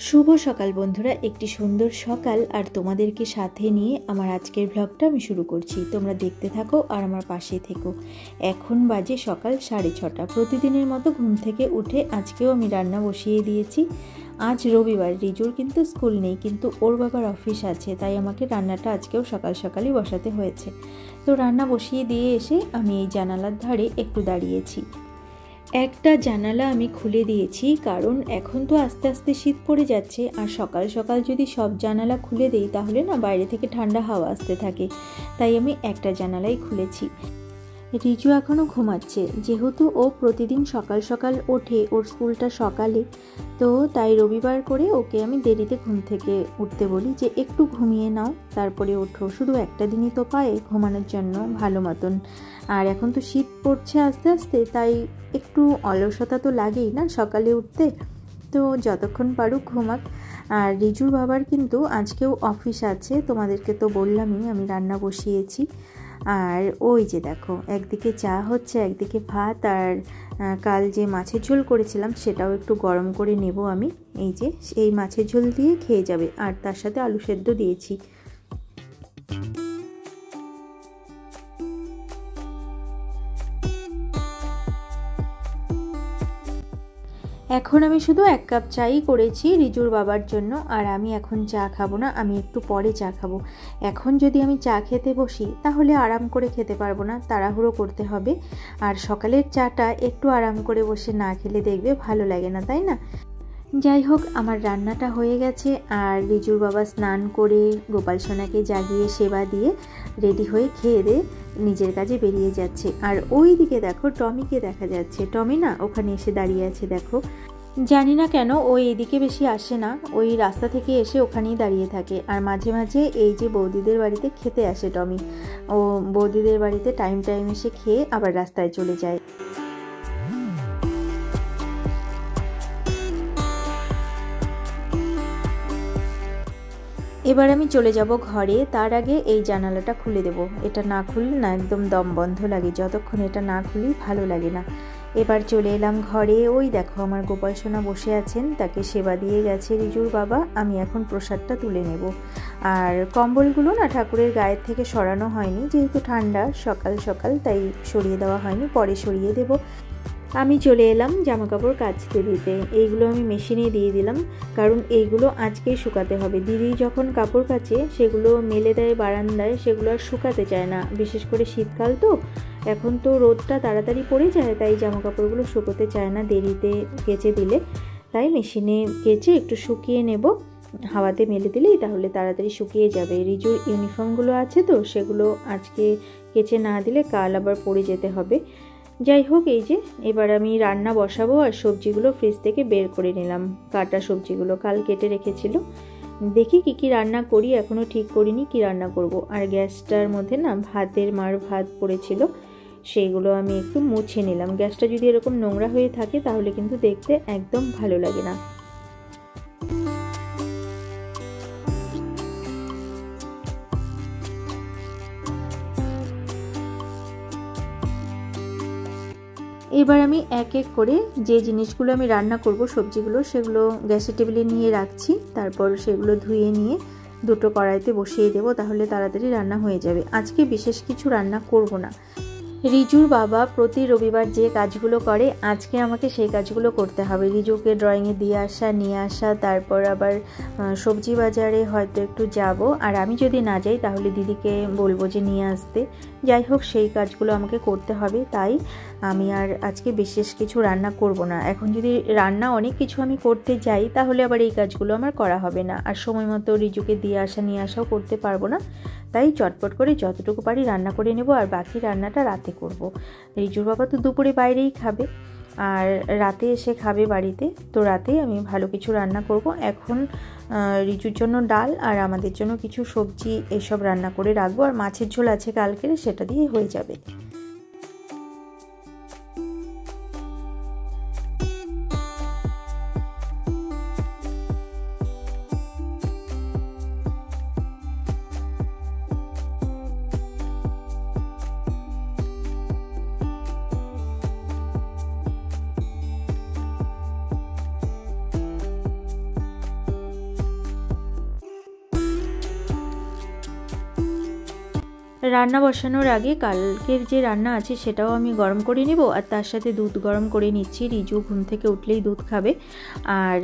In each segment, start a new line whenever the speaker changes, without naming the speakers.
শুভ সকাল বন্ধুরা, একটি সুন্দর সকাল আর তোমাদেরকে সাথে নিয়ে আমার আজকের ব্লগটা আমি শুরু করছি। তোমরা দেখতে থাকো আর আমার পাশে থেকো। এখন বাজে সকাল 6:30। প্রতিদিনের মতো ঘুম থেকে উঠে আজকেও আমি রান্না বসিয়ে দিয়েছি। আজ রবিবার, রিজুর কিন্তু স্কুল নেই, কিন্তু ওর বাবার অফিস আছে, তাই আমাকে রান্নাটা আজকেও সকাল সকালই বসাতে হয়েছে। তো রান্না বসিয়ে দিয়ে এসে আমি এই জানালার ধারে একটু দাঁড়িয়েছি। একটা জানালা আমি খুলে দিয়েছি, কারণ এখন তো আস্তে আস্তে শীত পড়ে যাচ্ছে, আর সকাল সকাল যদি সব জানালা খুলে দিই তাহলে না বাইরে থেকে ঠান্ডা হাওয়া আসতে থাকে, তাই আমি একটা জানালাই খুলেছি। রিজু এখনও ঘুমাচ্ছে, যেহেতু ও প্রতিদিন সকাল সকাল ওঠে, ওর স্কুলটা সকালে, তো তাই রবিবার করে ওকে আমি দেরিতে ঘুম থেকে উঠতে বলি যে একটু ঘুমিয়ে নাও, তারপরে ওঠো। শুধু একটা দিনই তো পায় ঘুমানোর জন্য ভালো মতন, আর এখন তো শীত পড়ছে আস্তে আস্তে, তাই একটু অলসতা তো লাগেই না সকালে উঠতে। তো যতক্ষণ পারুক ঘুমাক। আর রিজুর বাবার কিন্তু আজকেও অফিস আছে, তোমাদেরকে তো বললামই আমি রান্না বসিয়েছি। আর ওই যে দেখো, একদিকে চা হচ্ছে, একদিকে ভাত, আর কাল যে মাছের ঝোল করেছিলাম সেটাও একটু গরম করে নেব আমি। এই যে এই মাছের ঝোল দিয়ে খেয়ে যাবে, আর তার সাথে আলু সেদ্ধ দিয়েছি। এখন আমি শুধু 1 কাপ চাই করেছি রিজুর বাবার জন্য, আর আমি এখন চা খাবো না, আমি একটু পরে চা খাবো। এখন যদি আমি চা খেতে বসি তাহলে আরাম করে খেতে পারবো না, তাড়াহুড়ো করতে হবে। আর সকালের চাটা একটু আরাম করে বসে না খেলে দেখবে ভালো লাগে না, তাই না? যাই হোক, আমার রান্নাটা হয়ে গেছে, আর রিজুর বাবা স্নান করে গোপাল সোনাকে জাগিয়ে সেবা দিয়ে রেডি হয়ে খেয়ে দিয়ে নিজের কাজে বেরিয়ে যাচ্ছে। আর ওই দিকে দেখো টমিকে দেখা যাচ্ছে, টমি না ওখানে এসে দাঁড়িয়ে আছে দেখো। জানি না কেন ও এদিকে বেশি আসে না, ওই রাস্তা থেকে এসে ওখানেই দাঁড়িয়ে থাকে। আর মাঝে মাঝে এই যে বৌদিদের বাড়িতে খেতে আসে টমি, ও বৌদিদের বাড়িতে টাইম এসে খেয়ে আবার রাস্তায় চলে যায়। এবার আমি চলে যাব ঘরে, তার আগে এই জানালাটা খুলে দেব। এটা না খুললে না একদম দম বন্ধ লাগে, যতক্ষণ এটা না খুলি ভালো লাগে না। এবার চলে এলাম ঘরে। ওই দেখো আমার গোপাল সোনা বসে আছেন, তাকে সেবা দিয়ে গেছে রিজুর বাবা। আমি এখন প্রসাদটা তুলে নেব। আর কম্বলগুলো না ঠাকুরের গায়ের থেকে সরানো হয়নি, যেহেতু ঠান্ডা সকাল সকাল, তাই সরিয়ে দেওয়া হয়নি, পরে সরিয়ে দেব। আমি চলে এলাম জামা কাপড় কাচতে দিতে। এইগুলো আমি মেশিনে দিয়ে দিলাম, কারণ এইগুলো আজকেই শুকাতে হবে। দিদি যখন কাপড় কাচে সেগুলো মেলে দেয় বারান্দায়, সেগুলো আর শুকাতে চায় না, বিশেষ করে শীতকাল তো, এখন তো রোদটা তাড়াতাড়ি পড়ে যায়, তাই জামা কাপড়গুলো শুকোতে চায় না দেরিতে কেচে দিলে। তাই মেশিনে কেচে একটু শুকিয়ে নেব, হাওয়াতে মেলে দিলেই তাহলে তাড়াতাড়ি শুকিয়ে যাবে। রিজুর ইউনিফর্মগুলো আছে তো, সেগুলো আজকে কেচে না দিলে কাল আবার পরে যেতে হবে। যাই হোক, এই যে এবার আমি রান্না বসাবো। আর সবজিগুলো ফ্রিজ থেকে বের করে নিলাম, কাটা সবজিগুলো কাল কেটে রেখেছিল। দেখি কি রান্না করি, এখনও ঠিক করিনি কি রান্না করব। আর গ্যাসটার মধ্যে না ভাতের মার ভাত পড়েছিল, সেইগুলো আমি একটু মুছে নিলাম। গ্যাসটা যদি এরকম নোংরা হয়ে থাকে তাহলে কিন্তু দেখতে একদম ভালো লাগে না। এবার আমি এক এক করে যে জিনিসগুলো আমি রান্না করব, সবজিগুলো, সেগুলো গ্যাসের টেবিলে নিয়ে রাখছি। তারপর সেগুলো ধুয়ে নিয়ে দুটো কড়াইতে বসিয়ে দেবো, তাহলে তাড়াতাড়ি রান্না হয়ে যাবে। আজকে বিশেষ কিছু রান্না করব না। রিজুর বাবা প্রতি রবিবার যে কাজগুলো করে, আজকে আমাকে সেই কাজগুলো করতে হবে। রিজুকে ড্রয়িংয়ে দিয়ে আসা, নিয়ে আসা, তারপর আবার সবজি বাজারে হয়তো একটু যাব। আর আমি যদি না যাই তাহলে দিদিকে বলবো যে নিয়ে আসতে। যাই হোক, সেই কাজগুলো আমাকে করতে হবে, তাই আমি আর আজকে বিশেষ কিছু রান্না করব না। এখন যদি রান্না অনেক কিছু আমি করতে যাই তাহলে আবার এই কাজগুলো আমার করা হবে না, আর সময় মতো রিজুকে দিয়ে আসা নিয়ে আসাও করতে পারবো না। তাই চটপট করে যতটুকু পারি রান্না করে নেব, আর বাকি রান্নাটা রাতে করব। রিজুর বাবা তো দুপুরে বাইরেই খাবে, আর রাতে এসে খাবে বাড়িতে, তো রাতেই আমি ভালো কিছু রান্না করব। এখন রিজুর জন্য ডাল আর আমাদের জন্য কিছু সবজি এসব রান্না করে রাখবো, আর মাছের ঝোল আছে কালকের, সেটা দিয়ে হয়ে যাবে। রান্না বসানোর আগে কালকের যে রান্না আছে সেটাও আমি গরম করে নিব, আর তার সাথে দুধ গরম করে নিচ্ছি। রিজু ঘুম থেকে উঠলেই দুধ খাবে। আর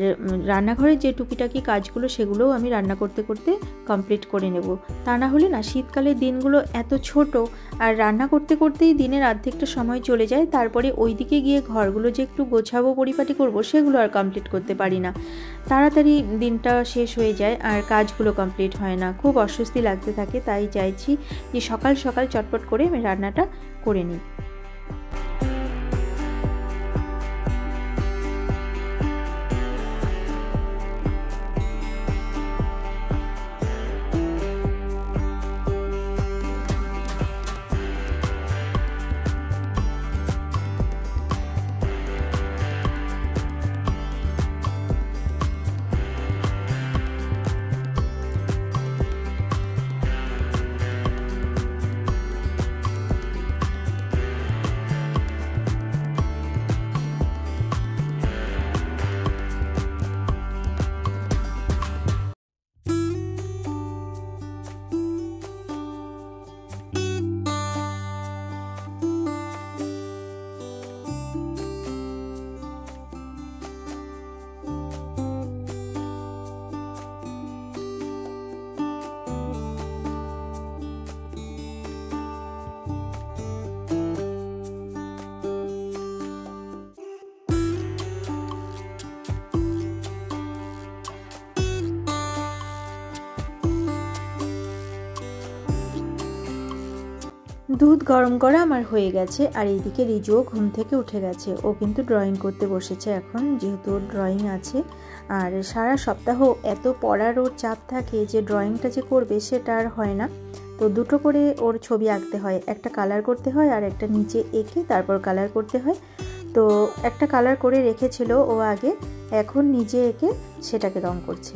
রান্নাঘরের যে টুকিটাকি কাজগুলো সেগুলোও আমি রান্না করতে করতে কমপ্লিট করে নেব। তা না হলে না শীতকালের দিনগুলো এত ছোট, আর রান্না করতে করতেই দিনের অর্ধেকটা সময় চলে যায়। তারপরে ওই দিকে গিয়ে ঘরগুলো যে একটু গোছাবো পরিপাটি করব সেগুলো আর কমপ্লিট করতে পারি না। তাড়াতাড়ি দিনটা শেষ হয়ে যায় আর কাজগুলো কমপ্লিট হয় না, খুব অস্বস্তি লাগতে থাকে। তাই চাইছি যে সকাল সকাল চটপট করে আমি রান্নাটা করে নিই। দুধ গরম করা আমার হয়ে গেছে, আর এইদিকে রিজুও ঘুম থেকে উঠে গেছে। ও কিন্তু ড্রয়িং করতে বসেছে এখন, যেহেতু ড্রয়িং আছে। আর সারা সপ্তাহ এত পড়ার ওর চাপ থাকে যে ড্রয়িংটা যে করবে সেটা আর হয় না। তো দুটো করে ওর ছবি আঁকতে হয়, একটা কালার করতে হয় আর একটা নিচে এঁকে তারপর কালার করতে হয়। তো একটা কালার করে রেখেছিল ও আগে, এখন নিজে এঁকে সেটাকে রং করছে।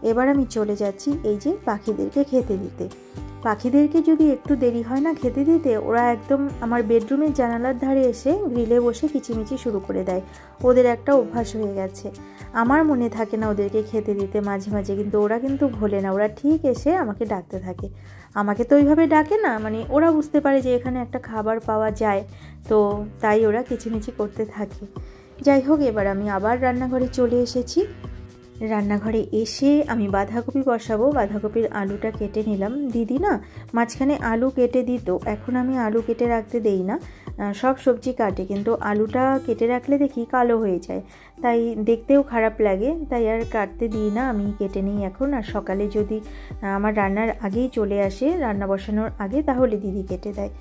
এবার আমি চলে যাচ্ছি এই যে পাখিদেরকে খেতে দিতে। পাখিদেরকে যদি একটু দেরি হয় না খেতে দিতে, ওরা একদম আমার বেডরুমের জানালার ধারে এসে গ্রিলে বসে কিচিমিচি শুরু করে দেয়। ওদের একটা অভ্যাস হয়ে গেছে। আমার মনে থাকে না ওদেরকে খেতে দিতে মাঝে মাঝে, কিন্তু ওরা কিন্তু ভোলে না, ওরা ঠিক এসে আমাকে ডাকতে থাকে। আমাকে তো ওইভাবে ডাকে না, মানে ওরা বুঝতে পারে যে এখানে একটা খাবার পাওয়া যায়, তো তাই ওরা কিচিমিচি করতে থাকে। যাই হোক, এবার আমি আবার রান্নাঘরে চলে এসেছি। রান্নাঘরে এসে আমি বাঁধাকপি বসাবো। বাঁধাকপির আলুটা কেটে নিলাম। দিদি না মাঝখানে আলু কেটে দিত, এখন আমি আলু কেটে রাখতে দেই না, সব সবজি কাটে, কিন্তু আলুটা কেটে রাখলে দেখি কালো হয়ে যায়, তাই দেখতেও খারাপ লাগে, তাই আর কাটতে দিই না, আমি কেটে নিই এখন। আর সকালে যদি আমার রান্নার আগেই চলে আসে, রান্না বসানোর আগে, তাহলে দিদি কেটে দেয়।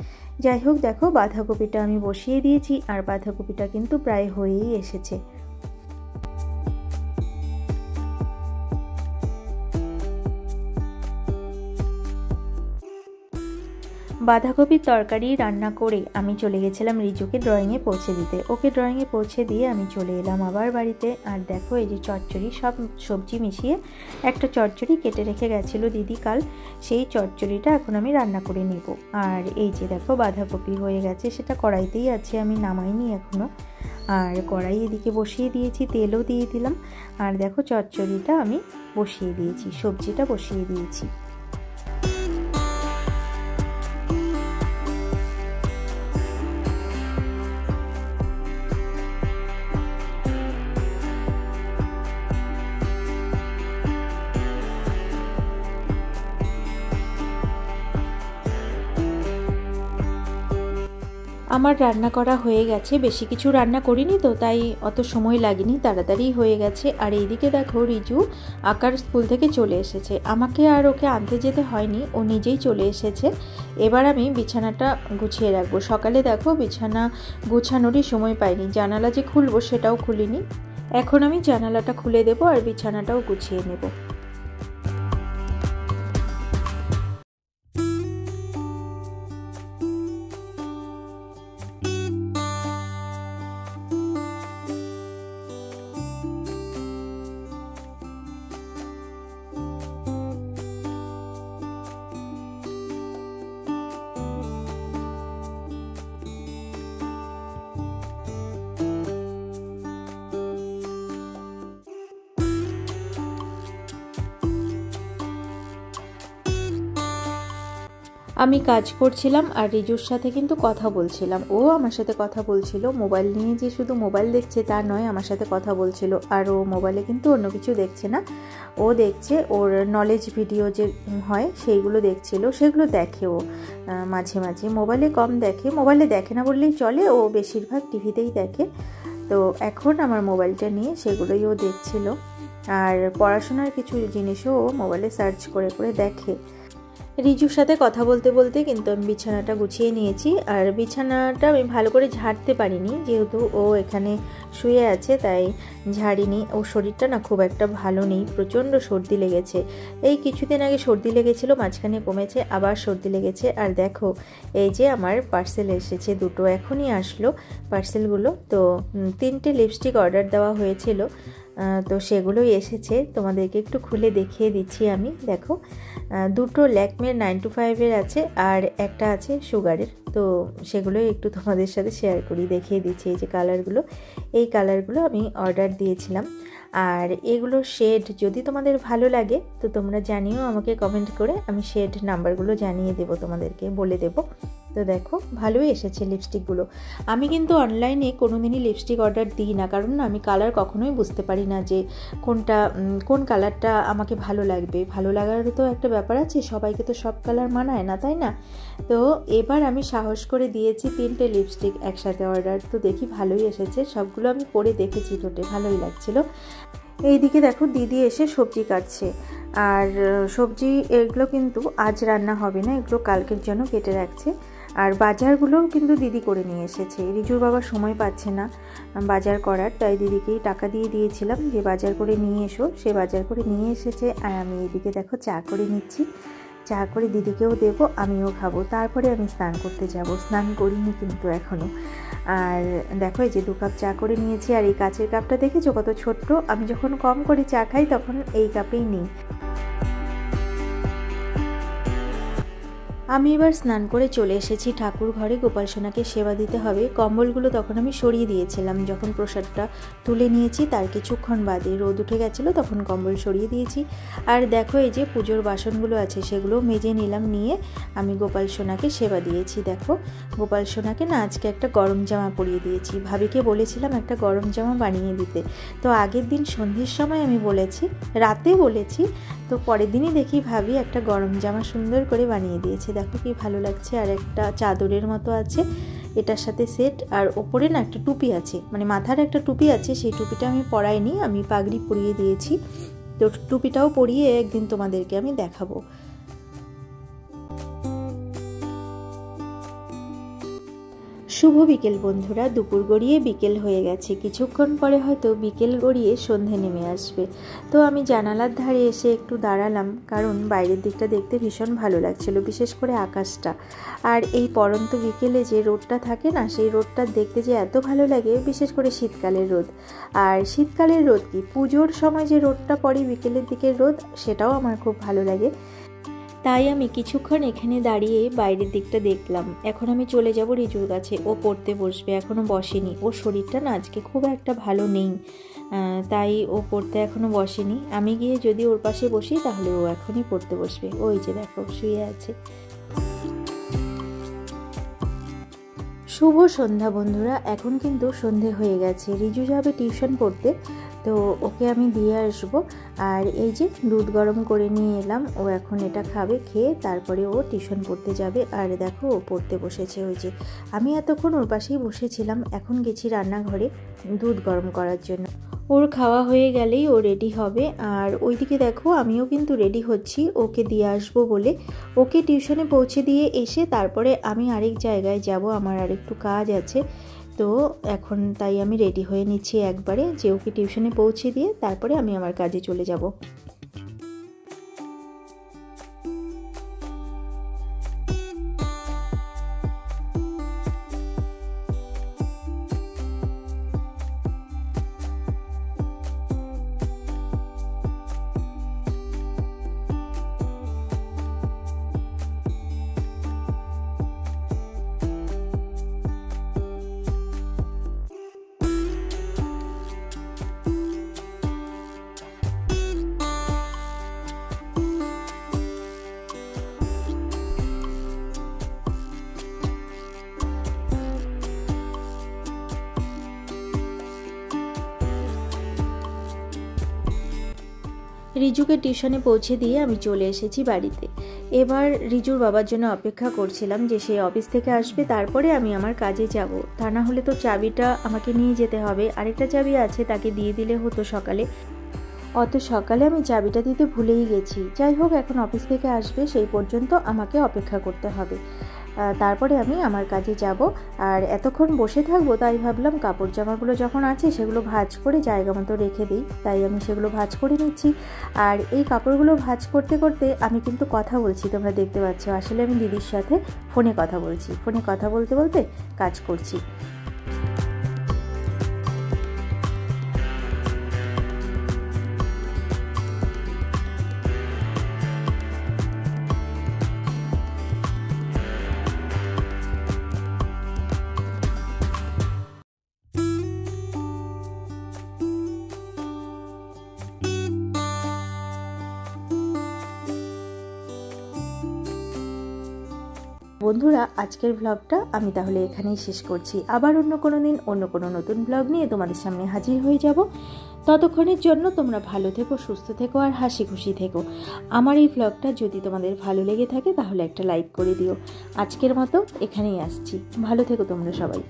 যাই হোক, দেখো বাঁধাকপিটা আমি বসিয়ে দিয়েছি, আর বাঁধাকপিটা কিন্তু প্রায় হয়েই এসেছে। বাঁধাকপির তরকারি রান্না করে আমি চলে গেছিলাম রিজুকে ড্রয়িংয়ে পৌঁছে দিতে। ওকে ড্রয়িংয়ে পৌঁছে দিয়ে আমি চলে এলাম আবার বাড়িতে। আর দেখো এই যে চচ্চড়ি, সব সবজি মিশিয়ে একটা চচ্চড়ি কেটে রেখে গেছিলো দিদি কাল, সেই চচ্চড়িটা এখন আমি রান্না করে নেব। আর এই যে দেখো বাঁধাকপি হয়ে গেছে, সেটা কড়াইতেই আছে, আমি নামাইনি এখনও। আর কড়াই এদিকে বসিয়ে দিয়েছি, তেলও দিয়ে দিলাম। আর দেখো চচ্চড়িটা আমি বসিয়ে দিয়েছি, সবজিটা বসিয়ে দিয়েছি। আমার রান্না করা হয়ে গেছে, বেশি কিছু রান্না করিনি তো, তাই অত সময় লাগেনি, তাড়াতাড়ি হয়ে গেছে। আর এইদিকে দেখো রিজু আঁকার স্কুল থেকে চলে এসেছে, আমাকে আর ওকে আনতে যেতে হয়নি, ও নিজেই চলে এসেছে। এবার আমি বিছানাটা গুছিয়ে রাখবো। সকালে দেখো বিছানা গুছানোরই সময় পাইনি, জানালা যে খুলবো সেটাও খুলিনি। এখন আমি জানালাটা খুলে দেবো আর বিছানাটাও গুছিয়ে নেব। আমি কাজ করছিলাম আর রিজুর সাথে কিন্তু কথা বলছিলাম, ও আমার সাথে কথা বলছিল। মোবাইল নিয়ে যে শুধু মোবাইল দেখছে তা নয়, আমার সাথে কথা বলছিল। আর ও মোবাইলে কিন্তু অন্য কিছু দেখছে না, ও দেখছে ওর নলেজ ভিডিও যে হয় সেইগুলো দেখছিল, সেগুলো দেখে ও মাঝে মাঝে। মোবাইলে কম দেখে, মোবাইলে দেখে না বললেই চলে, ও বেশিরভাগ টিভিতেই দেখে। তো এখন আমার মোবাইলটা নিয়ে সেগুলোই ও দেখছিল। আর পড়াশোনার কিছু জিনিসও ও মোবাইলে সার্চ করে করে দেখে। রিজুর সাথে কথা বলতে বলতে কিন্তু আমি বিছানাটা গুছিয়ে নিয়েছি। আর বিছানাটা আমি ভালো করে ঝাড়তে পারিনি, যেহেতু ও এখানে শুয়ে আছে তাই ঝাড়িনি। ওর শরীরটা না খুব একটা ভালো নেই, প্রচণ্ড সর্দি লেগেছে। এই কিছুদিন আগে সর্দি লেগেছিল, মাঝখানে কমেছে, আবার সর্দি লেগেছে। আর দেখো এই যে আমার পার্সেল এসেছে, দুটো এখনই আসলো পার্সেলগুলো। তো 3টে লিপস্টিক অর্ডার দেওয়া হয়েছিল, তো সেগুলোই এসেছে। তোমাদেরকে একটু খুলে দেখিয়ে দিচ্ছি আমি। দেখো, দুটো ল্যাকমের 9 to 5 আছে আর একটা আছে সুগারের। তো সেগুলোই একটু তোমাদের সাথে শেয়ার করি, দেখিয়ে দিচ্ছি। এই যে কালারগুলো, এই কালারগুলো আমি অর্ডার দিয়েছিলাম। আর এগুলো শেড যদি তোমাদের ভালো লাগে তো তোমরা জানিও আমাকে কমেন্ট করে, আমি শেড নাম্বারগুলো জানিয়ে দেবো, তোমাদেরকে বলে দেবো। তো দেখো ভালোই এসেছে লিপস্টিকগুলো। আমি কিন্তু অনলাইনে কোনোদিনই লিপস্টিক অর্ডার দিই না, কারণ আমি কালার কখনোই বুঝতে পারি না যে কোন কালারটা আমাকে ভালো লাগবে। ভালো লাগারও তো একটা ব্যাপার আছে, সবাইকে তো সব কালার মানায় না, তাই না? তো এবার আমি সাহস করে দিয়েছি 3টে লিপস্টিক একসাথে অর্ডার। তো দেখি ভালোই এসেছে, সবগুলো আমি পরে দেখেছি, ঠোঁটে ভালোই লাগছিল। এইদিকে দেখো দিদি এসে সবজি কাটছে। আর সবজি এগুলো কিন্তু আজ রান্না হবে না, এগুলো কালকের জন্য কেটে রাখছে। আর বাজারগুলোও কিন্তু দিদি করে নিয়ে এসেছে। রিজুর বাবা সময় পাচ্ছে না বাজার করার, তাই দিদিকেই টাকা দিয়ে দিয়েছিলাম যে বাজার করে নিয়ে এসো। সে বাজার করে নিয়ে এসেছে। আর আমি এদিকে দেখো চা করে নিচ্ছি, চা করে দিদিকেও দেবো, আমিও খাবো, তারপরে আমি স্নান করতে যাব। স্নান করিনি কিন্তু এখনও। আর দেখো এই যে 2 কাপ চা করে নিয়েছি। আর এই কাচের কাপটা দেখেছো কত ছোট্ট, আমি যখন কম করে চা খাই তখন এই কাপেই নিই। আমি এবার স্নান করে চলে এসেছি ঠাকুর ঘরে, গোপাল সোনাকে সেবা দিতে হবে। কম্বলগুলো তখন আমি সরিয়ে দিয়েছিলাম, যখন প্রসাদটা তুলে নিয়েছি তার কিছুক্ষণ বাদে রোদ উঠে গেছিলো, তখন কম্বল সরিয়ে দিয়েছি। আর দেখো এই যে পুজোর বাসনগুলো আছে সেগুলো মেজে নিলাম, নিয়ে আমি গোপাল সোনাকে সেবা দিয়েছি। দেখো গোপাল সোনাকে না আজকে একটা গরম জামা পরিয়ে দিয়েছি। ভাবিকে বলেছিলাম একটা গরম জামা বানিয়ে দিতে, তো আগের দিন সন্ধ্যের সময় আমি বলেছি, রাতে বলেছি, তো পরের দিনই দেখি ভাবি একটা গরম জামা সুন্দর করে বানিয়ে দিয়েছে। দেখো কি ভালো লাগছে। আর একটা চাদরের মতো আছে এটার সাথে সেট। আর ওপরে না একটা টুপি আছে, মানে মাথার একটা টুপি আছে, সেই টুপিটা আমি পরাইনি, আমি পাগড়ি পরিয়ে দিয়েছি। তো টুপিটাও পরিয়ে একদিন তোমাদেরকে আমি দেখাবো। শুভ বিকেল বন্ধুরা, দুপুর গড়িয়ে বিকেল হয়ে গেছে, কিছুক্ষণ পরে হয়তো বিকেল গড়িয়ে সন্ধে নেমে আসবে। তো আমি জানালার ধারে এসে একটু দাঁড়ালাম, কারণ বাইরের দিকটা দেখতে ভীষণ ভালো লাগছিল, বিশেষ করে আকাশটা। আর এই পড়ন্ত বিকেলে যে রোদটা থাকে না, সেই রোদটা দেখতে যে এত ভালো লাগে, বিশেষ করে শীতকালের রোদ। আর শীতকালের রোদ কি, পুজোর সময় যে রোদটা পড়ে বিকেলের দিকের রোদ, সেটাও আমার খুব ভালো লাগে। তাই আমি কিছুক্ষণ এখানে দাঁড়িয়ে বাইরের দিকটা দেখলাম। এখন আমি চলে যাব রিজুর কাছে, ও পড়তে বসবে, এখনও বসেনি। ওর শরীরটা না আজকে খুব একটা ভালো নেই, তাই ও পড়তে এখনও বসেনি। আমি গিয়ে যদি ওর পাশে বসি তাহলে ও এখনই পড়তে বসবে। ওই যে দেখো শুয়ে আছে। শুভ সন্ধ্যা বন্ধুরা, এখন কিন্তু সন্ধে হয়ে গেছে। রিজু যাবে টিউশন পড়তে, তো ওকে আমি দিয়ে আসবো। আর এই যে দুধ গরম করে নিয়ে এলাম, ও এখন এটা খাবে, খেয়ে তারপরে ও টিউশন পড়তে যাবে। আর দেখো ও পড়তে বসেছে। ওই যে আমি এতক্ষণ ওর পাশেই বসেছিলাম, এখন গেছি রান্নাঘরে দুধ গরম করার জন্য। ওর খাওয়া হয়ে গেলেই ও রেডি হবে। আর ওইদিকে দেখো আমিও কিন্তু রেডি হচ্ছি ওকে দিয়ে আসবো বলে। ওকে টিউশনে পৌঁছে দিয়ে এসে তারপরে আমি আরেক জায়গায় যাব, আমার আরেকটু কাজ আছে। তো এখন তাই আমি রেডি হয়ে নিচ্ছি একবারে, যে ওকে টিউশনে পৌঁছে দিয়ে তারপরে আমি আমার কাজে চলে যাব। রিজুকে টিউশনে পৌঁছে দিয়ে আমি চলে এসেছি বাড়িতে। এবার রিজুর বাবার জন্য অপেক্ষা করছিলাম যে সে অফিস থেকে আসবে, তারপরে আমি আমার কাজে যাব। তা না হলে তো চাবিটা আমাকে নিয়ে যেতে হবে, আরেকটা চাবি আছে তাকে দিয়ে দিলে হতো সকালে। অত সকালে আমি চাবিটা দিতে ভুলেই গেছি। যাই হোক, এখন অফিস থেকে আসবে, সেই পর্যন্ত আমাকে অপেক্ষা করতে হবে। তারপরে আমি আমার কাজে যাব। আর এতক্ষণ বসে থাকবো, তাই ভাবলাম কাপড় জামাগুলো যখন আছে সেগুলো ভাঁজ করে জায়গা মতো রেখে দিই। তাই আমি সেগুলো ভাঁজ করে নিচ্ছি। আর এই কাপড়গুলো ভাঁজ করতে করতে আমি কিন্তু কথা বলছি, তোমরা দেখতে পাচ্ছ। আসলে আমি দিদির সাথে ফোনে কথা বলছি, ফোনে কথা বলতে বলতে কাজ করছি। বন্ধুরা, আজকের ব্লগটা আমি তাহলে এখানেই শেষ করছি। আবার অন্য কোনো দিন অন্য কোনো নতুন ব্লগ নিয়ে তোমাদের সামনে হাজির হয়ে যাব। ততক্ষণের জন্য তোমরা ভালো থেকো, সুস্থ থেকো আর হাসি খুশি থেকো। আমার এই ব্লগটা যদি তোমাদের ভালো লেগে থাকে তাহলে একটা লাইক করে দিও। আজকের মতো এখানেই আসছি। ভালো থেকো তোমরা সবাই।